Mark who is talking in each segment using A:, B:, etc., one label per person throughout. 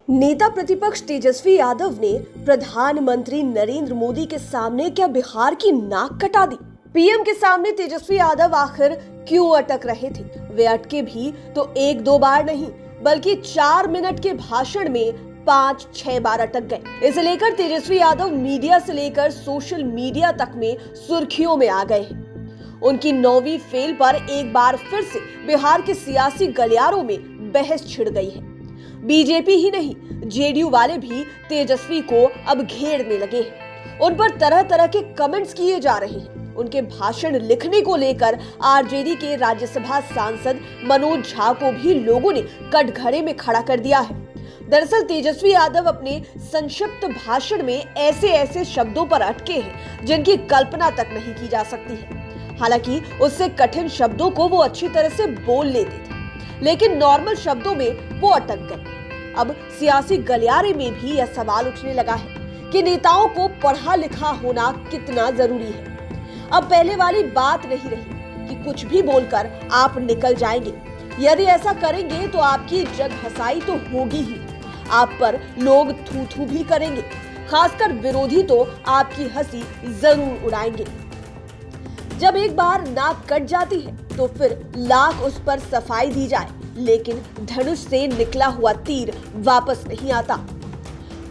A: नेता प्रतिपक्ष तेजस्वी यादव ने प्रधानमंत्री नरेंद्र मोदी के सामने क्या बिहार की नाक कटा दी। पीएम के सामने तेजस्वी यादव आखिर क्यों अटक रहे थे? वे अटके भी तो एक दो बार नहीं बल्कि 4 मिनट के भाषण में 5-6 बार अटक गए। इसे लेकर तेजस्वी यादव मीडिया से लेकर सोशल मीडिया तक में सुर्खियों में आ गए हैं। उनकी 9वीं फेल पर एक बार फिर से बिहार के सियासी गलियारों में बहस छिड़ गई है। बीजेपी ही नहीं, जेडीयू वाले भी तेजस्वी को अब घेरने लगे हैं। उन पर तरह तरह के कमेंट्स किए जा रहे हैं। उनके भाषण लिखने को लेकर आरजेडी के राज्यसभा सांसद मनोज झा को भी लोगों ने कटघरे में खड़ा कर दिया है। दरअसल तेजस्वी यादव अपने संक्षिप्त भाषण में ऐसे शब्दों पर अटके हैं जिनकी कल्पना तक नहीं की जा सकती है। हालांकि उससे कठिन शब्दों को वो अच्छी तरह से बोल लेते थे, लेकिन नॉर्मल शब्दों में वो अटक गए। अब सियासी गलियारे में भी यह सवाल उठने लगा है कि नेताओं को पढ़ा लिखा होना कितना जरूरी है। अब पहले वाली बात नहीं रही कि कुछ भी बोलकर आप निकल जाएंगे। यदि ऐसा करेंगे तो आपकी इज्जत हसाई तो होगी ही, आप पर लोग थू थू भी करेंगे। खासकर विरोधी तो आपकी हंसी जरूर उड़ाएंगे। जब एक बार नाक कट जाती है तो फिर लाख उस पर सफाई दी जाए, लेकिन धनुष से निकला हुआ तीर वापस नहीं आता।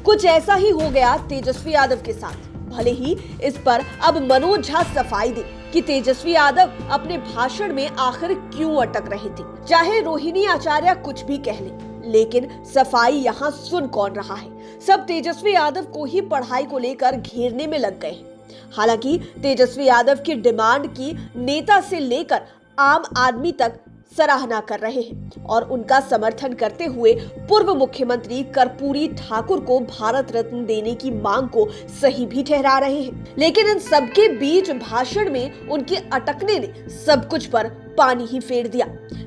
A: कुछ ऐसा ही हो गया तेजस्वी यादव के साथ। भले ही इस पर अब मनोज झा सफाई दे कि तेजस्वी यादव अपने भाषण में आखिर क्यों अटक रहे थे। चाहे रोहिणी आचार्य कुछ भी कह ले, लेकिन सफाई यहाँ सुन कौन रहा है। सब तेजस्वी यादव को ही पढ़ाई को लेकर घेरने में लग गए हैं। हालांकि तेजस्वी यादव की डिमांड की नेता से लेकर आम आदमी तक सराहना कर रहे हैं और उनका समर्थन करते हुए पूर्व मुख्यमंत्री कर्पूरी ठाकुर को भारत रत्न देने की मांग को सही भी ठहरा रहे हैं। लेकिन इन सबके बीच भाषण में उनके अटकने ने सब कुछ पर पानी ही फेर दिया।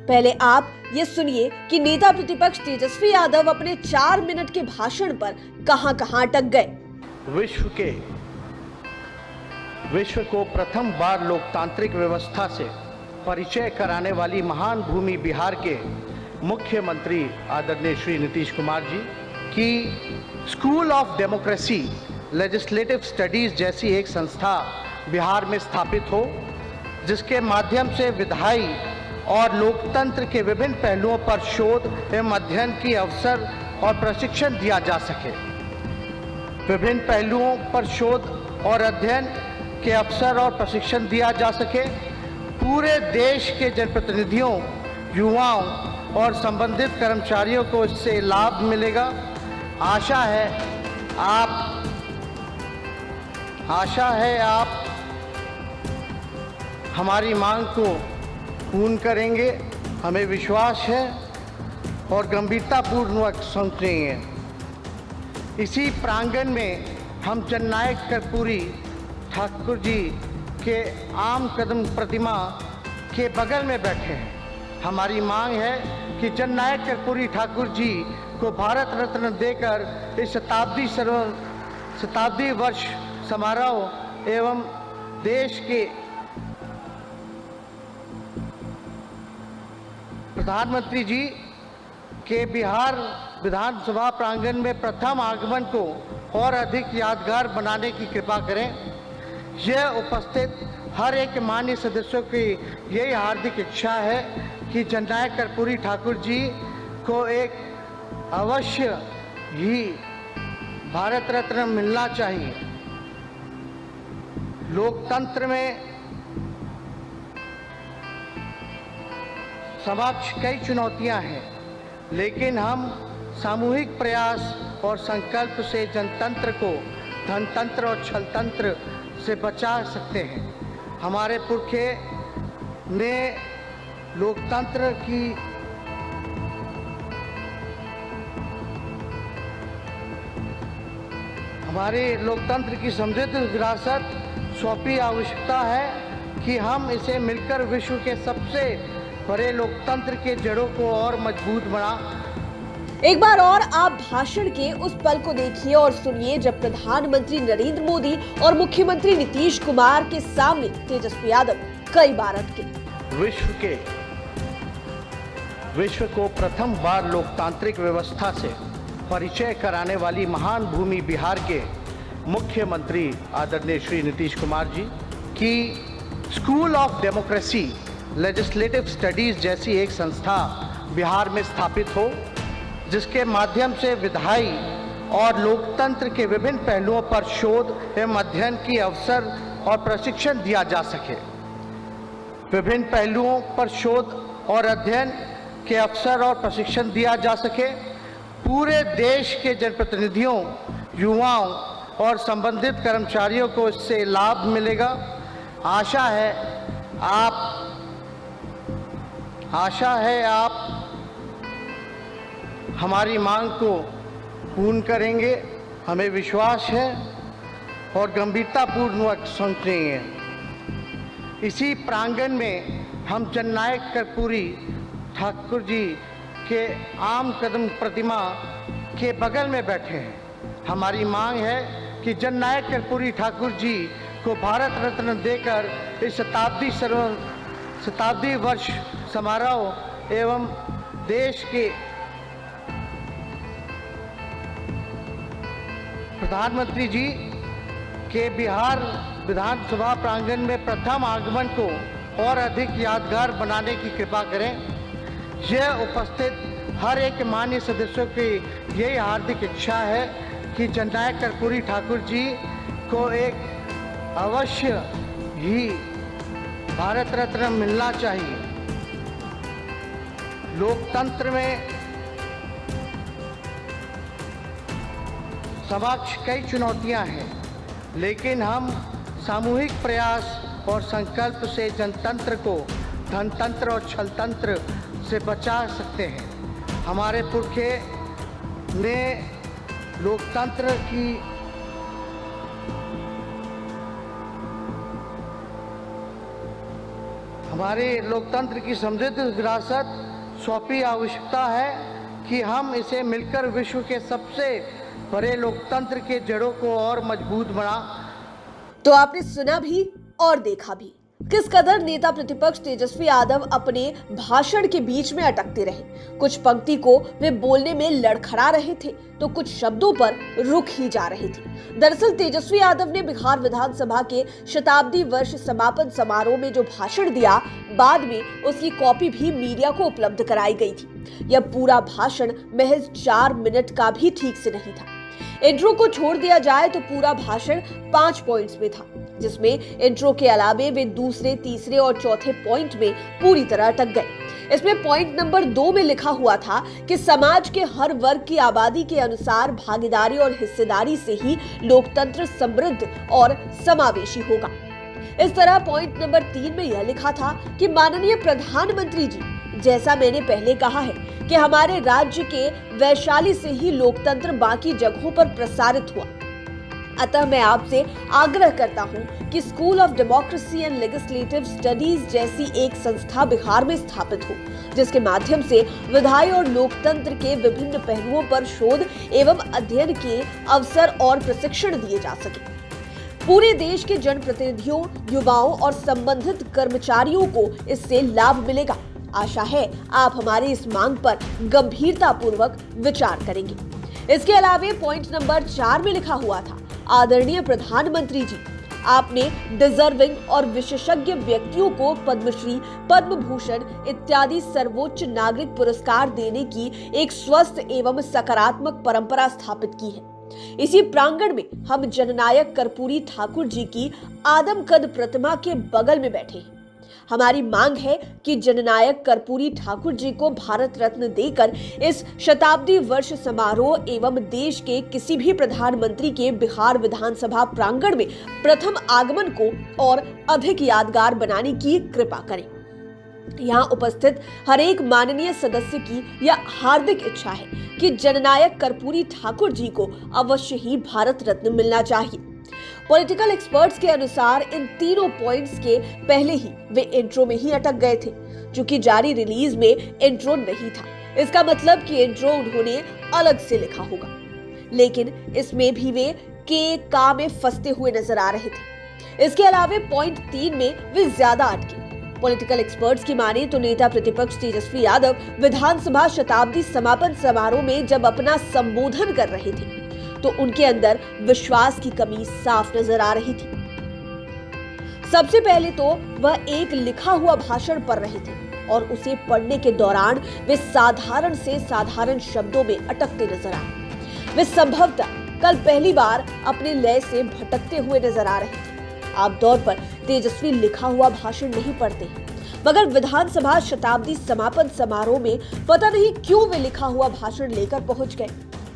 A: पहले आप ये सुनिए कि नेता प्रतिपक्ष तेजस्वी यादव अपने 4 मिनट के भाषण पर कहां अटक गए।
B: विश्व को प्रथम बार लोकतांत्रिक व्यवस्था से परिचय कराने वाली महान भूमि बिहार के मुख्यमंत्री आदरणीय श्री नीतीश कुमार जी की school of democracy legislative studies जैसी एक संस्था बिहार में स्थापित हो, जिसके माध्यम से विधायी और लोकतंत्र के विभिन्न पहलुओं पर शोध एवं अध्ययन की अवसर और प्रशिक्षण दिया जा सके। विभिन्न पहलुओं पर शोध और अध्ययन के अवसर और प्रशिक्षण दिया जा सके। पूरे देश के जनप्रतिनिधियों, युवाओं और संबंधित कर्मचारियों को इससे लाभ मिलेगा। आशा है आप हमारी मांग को पूर्ण करेंगे। हमें विश्वास है और गंभीरतापूर्वक समझेंगे। इसी प्रांगण में हम जननायक कर्पूरी ठाकुर जी के आम कदम प्रतिमा के बगल में बैठे हैं। हमारी मांग है कि जननायक कर्पूरी ठाकुर जी को भारत रत्न देकर इस शताब्दी वर्ष समारोह एवं देश के प्रधानमंत्री जी के बिहार विधानसभा प्रांगण में प्रथम आगमन को और अधिक यादगार बनाने की कृपा करें। यह उपस्थित हर एक माननीय सदस्यों की यही हार्दिक इच्छा है कि जननायक कर्पूरी ठाकुर जी को एक अवश्य ही भारत रत्न मिलना चाहिए। लोकतंत्र में समक्ष कई चुनौतियां हैं, लेकिन हम सामूहिक प्रयास और संकल्प से जनतंत्र को धनतंत्र और छलतंत्र से बचा सकते हैं। हमारे पुरखे ने लोकतंत्र की समृद्ध विरासत सौंपी। आवश्यकता है कि हम इसे मिलकर विश्व के सबसे बड़े लोकतंत्र के जड़ों को और मजबूत बना।
A: एक बार और आप भाषण के उस पल को देखिए और सुनिए जब प्रधानमंत्री नरेंद्र मोदी और मुख्यमंत्री नीतीश कुमार के सामने तेजस्वी यादव कई बार अटके।
B: विश्व को प्रथम बार लोकतांत्रिक व्यवस्था से परिचय कराने वाली महान भूमि बिहार के मुख्यमंत्री आदरणीय श्री नीतीश कुमार जी की school of democracy legislative studies जैसी एक संस्था बिहार में स्थापित हो, जिसके माध्यम से विधायी और लोकतंत्र के विभिन्न पहलुओं पर शोध एवं अध्ययन की अवसर और प्रशिक्षण दिया जा सके। विभिन्न पहलुओं पर शोध और अध्ययन के अवसर और प्रशिक्षण दिया जा सके। पूरे देश के जनप्रतिनिधियों, युवाओं और संबंधित कर्मचारियों को इससे लाभ मिलेगा। आशा है आप हमारी मांग को पूर्ण करेंगे, हमें विश्वास है और गंभीरतापूर्वक समझेंगे। इसी प्रांगण में हम जननायक कर्पूरी ठाकुर जी के आम कदम प्रतिमा के बगल में बैठे हैं। हमारी मांग है कि जननायक कर्पूरी ठाकुर जी को भारत रत्न देकर इस शताब्दी वर्ष समारोह एवं देश के प्रधानमंत्री जी के बिहार विधानसभा प्रांगण में प्रथम आगमन को और अधिक यादगार बनाने की कृपा करें। यह उपस्थित हर एक माननीय सदस्यों की यही हार्दिक इच्छा है कि जननायक कर्पूरी ठाकुर जी को एक अवश्य ही भारत रत्न मिलना चाहिए। लोकतंत्र में समक्ष कई चुनौतियां हैं, लेकिन हम सामूहिक प्रयास और संकल्प से जनतंत्र को धनतंत्र और छलतंत्र से बचा सकते हैं। हमारे पुरखे ने लोकतंत्र की समृद्ध विरासत सौंपी। आवश्यकता है कि हम इसे मिलकर विश्व के सबसे बड़े लोकतंत्र के जड़ों को और मजबूत बना।
A: तो आपने सुना भी और देखा भी किस कदर नेता प्रतिपक्ष तेजस्वी यादव अपने भाषण के बीच में अटकते रहे। कुछ पंक्ति को वे बोलने में लड़खड़ा रहे थे तो कुछ शब्दों पर रुक ही जा रहे थे। दरअसल तेजस्वी यादव ने बिहार विधानसभा के शताब्दी वर्ष समापन समारोह में जो भाषण दिया, बाद में उसकी कॉपी भी मीडिया को उपलब्ध कराई गई थी। यह पूरा भाषण महज 4 मिनट का भी ठीक से नहीं था। इंट्रो को छोड़ दिया जाए तो पूरा भाषण 5 पॉइंट्स में था, जिसमें इंट्रो के अलावे वे दूसरे, तीसरे और चौथे पॉइंट में पूरी तरह अटक गए। इसमें पॉइंट नंबर 2 में लिखा हुआ था कि समाज के हर वर्ग की आबादी के अनुसार भागीदारी और हिस्सेदारी से ही लोकतंत्र समृद्ध और समावेशी होगा। इस तरह पॉइंट नंबर 3 में यह लिखा था कि माननीय प्रधानमंत्री जी, जैसा मैंने पहले कहा है कि हमारे राज्य के वैशाली से ही लोकतंत्र बाकी जगहों पर प्रसारित हुआ, अतः मैं आपसे आग्रह करता हूं कि school of democracy and legislative studies जैसी एक संस्था बिहार में स्थापित हो, जिसके माध्यम से विधायी और लोकतंत्र के विभिन्न पहलुओं पर शोध एवं अध्ययन के अवसर और प्रशिक्षण दिए जा सके। पूरे देश के जनप्रतिनिधियों, युवाओं और संबंधित कर्मचारियों को इससे लाभ मिलेगा। आशा है आप हमारी इस मांग पर गंभीरतापूर्वक विचार करेंगे। इसके अलावे पॉइंट नंबर 4 में लिखा हुआ था, आदरणीय प्रधानमंत्री जी, आपने डिजर्विंग और विशेषज्ञ व्यक्तियों को पद्मश्री, पद्म भूषण इत्यादि सर्वोच्च नागरिक पुरस्कार देने की एक स्वस्थ एवं सकारात्मक परंपरा स्थापित की है। इसी प्रांगण में हम जननायक कर्पूरी ठाकुर जी की आदमकद प्रतिमा के बगल में बैठे हैं। हमारी मांग है कि जननायक कर्पूरी ठाकुर जी को भारत रत्न देकर इस शताब्दी वर्ष समारोह एवं देश के किसी भी प्रधानमंत्री के बिहार विधानसभा प्रांगण में प्रथम आगमन को और अधिक यादगार बनाने की कृपा करें। यहाँ उपस्थित हर एक माननीय सदस्य की यह हार्दिक इच्छा है कि जननायक कर्पूरी ठाकुर जी को अवश्य ही भारत रत्न मिलना चाहिए। पॉलिटिकल एक्सपर्ट्स के अनुसार इन तीनों पॉइंट्स के पहले ही वे इंट्रो में ही अटक गए थे, क्योंकि जारी रिलीज में इंट्रो नहीं था। इसका मतलब कि इंट्रो उन्होंने अलग से लिखा होगा, लेकिन इसमें भी वे का में फंसते हुए नजर आ रहे थे। इसके अलावे पॉइंट 3 में वे ज्यादा अटके। पॉलिटिकल एक्सपर्ट्स की माने तो नेता प्रतिपक्ष तेजस्वी यादव विधानसभा शताब्दी समापन समारोह में जब अपना संबोधन कर रहे थे तो उनके अंदर विश्वास की कमी साफ नजर आ रही थी। सबसे पहले तो वह एक लिखा हुआ भाषण पढ़ रहे थे और उसे पढ़ने के दौरान वे साधारण से साधारण शब्दों में अटकते नजर आए। वे संभवतः कल पहली बार अपने लय से भटकते हुए नजर आ रहे थे। आमतौर पर तेजस्वी लिखा हुआ भाषण नहीं पढ़ते हैं, मगर विधानसभा शताब्दी समापन समारोह में पता नहीं क्यों वे लिखा हुआ भाषण लेकर पहुंच गए।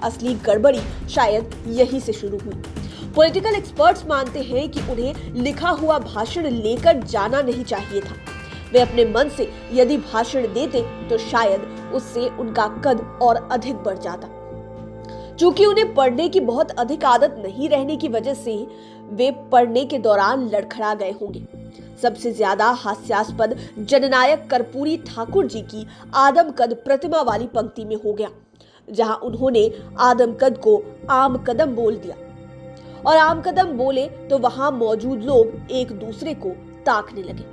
A: असली गड़बड़ी शायद यहीं से शुरू हुई। पॉलिटिकल एक्सपर्ट्स मानते हैं कि उन्हें लिखा हुआ भाषण लेकर जाना नहीं चाहिए था। वे अपने मन से यदि भाषण देते तो शायद उससे उनका कद और अधिक बढ़ जाता। चूंकि उन्हें पढ़ने की बहुत अधिक आदत नहीं रहने की वजह से वे पढ़ने के दौरान लड़खड़ा गए होंगे। सबसे ज्यादा हास्यास्पद जननायक कर्पूरी ठाकुर जी की आदमकद प्रतिमा वाली पंक्ति में हो गया, जहां उन्होंने आदमकद को आम कदम बोल दिया और आम कदम बोले तो वहां मौजूद लोग एक दूसरे को ताकने लगे।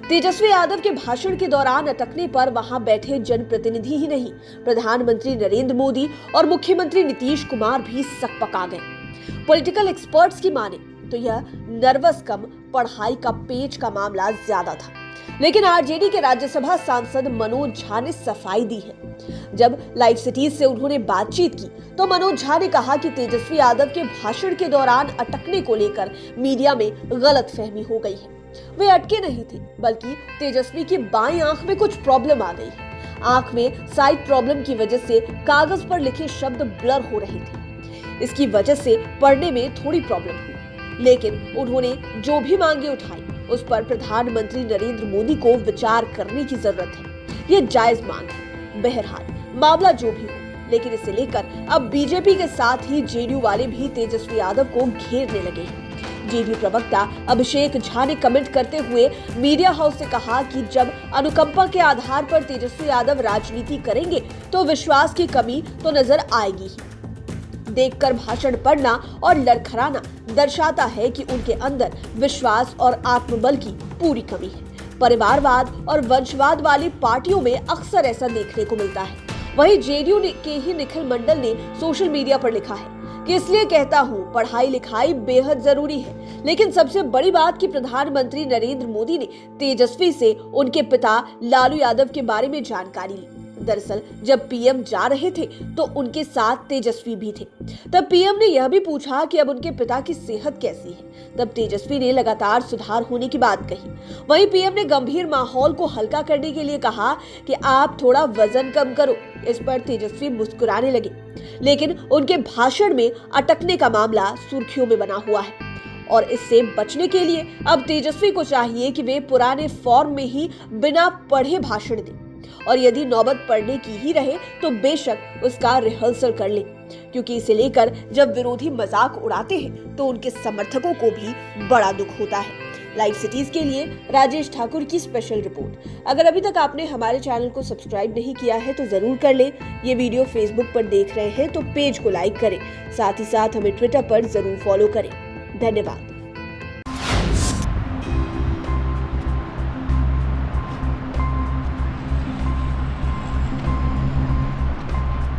A: तेजस्वी यादव के भाषण के दौरान अटकने पर वहां बैठे जनप्रतिनिधि ही नहीं, प्रधानमंत्री नरेंद्र मोदी और मुख्यमंत्री नीतीश कुमार भी सकपका गए। पॉलिटिकल एक्सपर्ट्स की माने तो यह नर्वस कम पढ़ाई का पेच का मामला ज्यादा था। लेकिन आरजेडी के राज्यसभा सांसद मनोज झा ने सफाई दी है। जब लाइव सिटीज से उन्होंने बातचीत की तो मनोज झा ने कहा कि तेजस्वी यादव के भाषण के दौरान अटकने को लेकर मीडिया में गलतफहमी हो गई है। वे अटके नहीं थे, बल्कि तेजस्वी की बाईं आंख में कुछ प्रॉब्लम आ गई है। आंख में साइट प्रॉब्लम की वजह से कागज पर लिखे शब्द ब्लर हो रहे थे। इसकी वजह से पढ़ने में थोड़ी प्रॉब्लम हुई, लेकिन उन्होंने जो भी मांगे उठाई उस पर प्रधानमंत्री नरेंद्र मोदी को विचार करने की जरूरत है। ये जायज मांग है। बहरहाल मामला जो भी हो, लेकिन इसे लेकर अब बीजेपी के साथ ही जेडीयू वाले भी तेजस्वी यादव को घेरने लगे हैं। जेडीयू प्रवक्ता अभिषेक झा ने कमेंट करते हुए मीडिया हाउस से कहा कि जब अनुकंपा के आधार पर तेजस्वी यादव राजनीति करेंगे तो विश्वास की कमी तो नजर आएगी ही। देखकर भाषण पढ़ना और लड़खड़ाना दर्शाता है कि उनके अंदर विश्वास और आत्मबल की पूरी कमी है। परिवारवाद और वंशवाद वाली पार्टियों में अक्सर ऐसा देखने को मिलता है। वहीं जेडीयू के ही निखिल मंडल ने सोशल मीडिया पर लिखा है कि इसलिए कहता हूं पढ़ाई लिखाई बेहद जरूरी है, लेकिन सबसे बड़ी बात कि प्रधानमंत्री नरेंद्र मोदी ने तेजस्वी से उनके पिता लालू यादव के बारे में जानकारी ली। दरअसल जब पीएम जा रहे थे तो उनके साथ तेजस्वी भी थे। तब पीएम ने यह भी पूछा कि अब उनके पिता की सेहत कैसी है। तब तेजस्वी ने लगातार सुधार होने की बात कही। वहीं पीएम ने गंभीर माहौल को हल्का करने के लिए कहा कि आप थोड़ा वजन कम करो। इस पर तेजस्वी मुस्कुराने लगे, लेकिन उनके भाषण में अटकने का मामला सुर्खियों में बना हुआ है और इससे बचने के लिए अब तेजस्वी को चाहिए कि वे पुराने फॉर्म में ही बिना पढ़े भाषण दें और यदि नौबत पढ़ने की ही रहे तो बेशक उसका रिहर्सल कर ले, क्योंकि इसे लेकर जब विरोधी मजाक उड़ाते हैं तो उनके समर्थकों को भी बड़ा दुख होता है। लाइव सिटीज के लिए राजेश ठाकुर की स्पेशल रिपोर्ट। अगर अभी तक आपने हमारे चैनल को सब्सक्राइब नहीं किया है तो जरूर कर ले। ये वीडियो फेसबुक पर देख रहे हैं तो पेज को लाइक करें, साथ ही साथ हमें ट्विटर पर जरूर फॉलो करें। धन्यवाद।